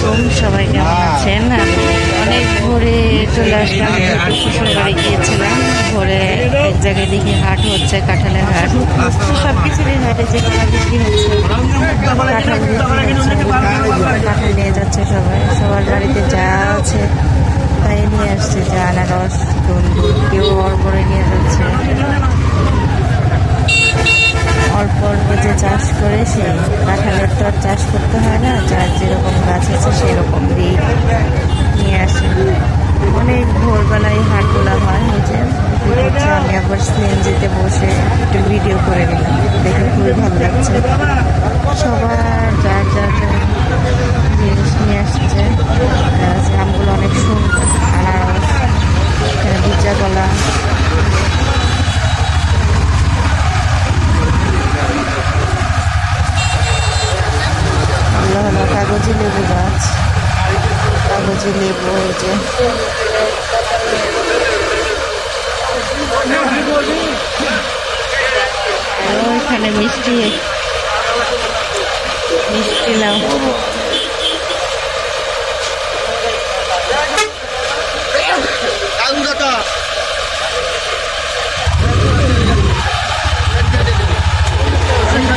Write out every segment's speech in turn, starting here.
আলাইকুম, সবাই কেমন আছেন? অনেক ভোরে চলে আসলাম, শ্বশুর বাড়ি গিয়েছিলাম। ভোরে এক জায়গায় দেখি হাট হচ্ছে, কাঁঠালের হাট। সব কিছুরই হাটে যে কোনো বিক্রি হচ্ছে, কাঁঠাল বিক্রি হচ্ছে, কাঁঠাল নিয়ে যাচ্ছে সবাই। সবার বাড়িতে যা আছে তাই নিয়ে আসছে, যা আনারস, তন্দুর, কেউ অল্প করে নিয়ে যাচ্ছে। অল্প অল্প যে চাষ করে সে কাঁঠালের তো আর চাষ করতে হয় না, যার যেরকম গাছ আছে সেরকম দিয়ে নিয়ে আসে। অনেক ভোরবেলায় হাটগুলা হয়, হচ্ছে আমি আবার সিএনজিতে বসে একটু ভিডিও করে নিলাম, দেখে খুবই ভালো লাগছে। সবার যার যার জিনিস নিয়ে আসছে। আমগুলো অনেক সুন্দর, আনারস, এখানে বিচা কলা, হলো কাগজি লেবু গাছ, কাগজি লেবু। যে এখানে মিষ্টি মিষ্টি লাউ,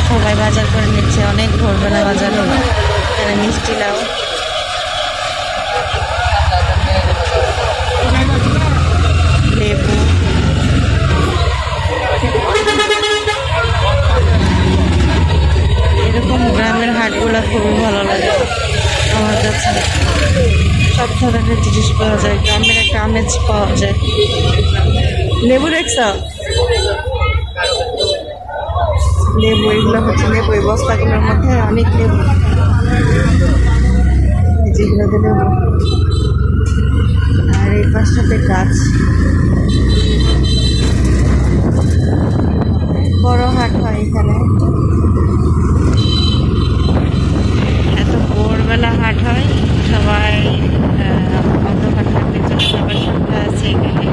সবাই বাজার করে নিচ্ছে, অনেক ভোরবেলা বাজার হলো। এখানে মিষ্টি লাউ, লেবু, এরকম গ্রামের হাটগুলো খুবই ভালো লাগে আমার কাছে। সব ধরনের জিনিস পাওয়া যায়, গ্রামের একটা আমেজ পাওয়া যায়। লেবু দেখছ? লেবু, এগুলো হচ্ছে লেবু, এই বস্তাগুলোর মধ্যে অনেক লেবু, যেগুলোতে লেবু। আর এই পাশটাতে গাছ, বড় হাট হয় এখানে। এত ভোরবেলা হাট হয়, সবাই অন্ধকার থাকার জন্য সবার সুবিধা আছে এখানে।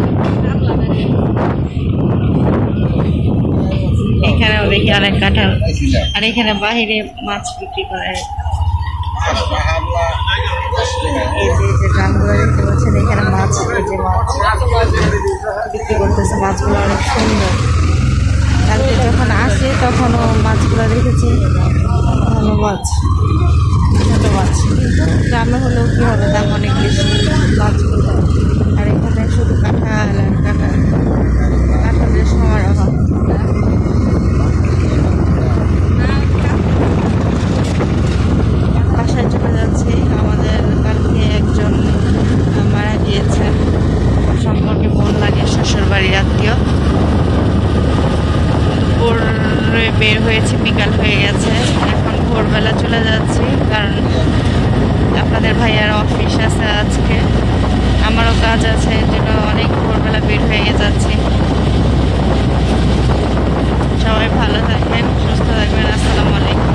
এখানেও দেখি অনেক কাঁঠাল, আর এখানে বাহিরে মাছ বিক্রি করে। এই যে ড্রামগুলো দেখতে পাচ্ছেন, এখানে মাছ, এই যে মাছ বিক্রি করতেছে। মাছগুলো অনেক সুন্দর, কালকে যখন আসে তখনও মাছগুলো দেখেছি, ভালো মাছ, ছোট মাছ। গ্রামে হলেও কী হবে, দাম অনেক বেশি মাছগুলো। আর এখানে শুধু কাঁঠাল আর কাঁঠাল, কাঁঠালের সময় অভাব। বাসায় চলে যাচ্ছি, আমাদের কালকে একজন মারা গিয়েছেন, সম্পর্কে বোন লাগে, শ্বশুর বাড়ির আত্মীয়। বের হয়েছে, বিকাল হয়ে গেছে, এখন ভোরবেলা চলে যাচ্ছি, কারণ আপনাদের ভাইয়ার অফিস আছে আজকে, আমারও কাজ আছে, এই জন্য অনেক ভোরবেলা বের হয়ে যাচ্ছি। সবাই ভালো থাকবেন, সুস্থ থাকবেন। আসসালামু আলাইকুম।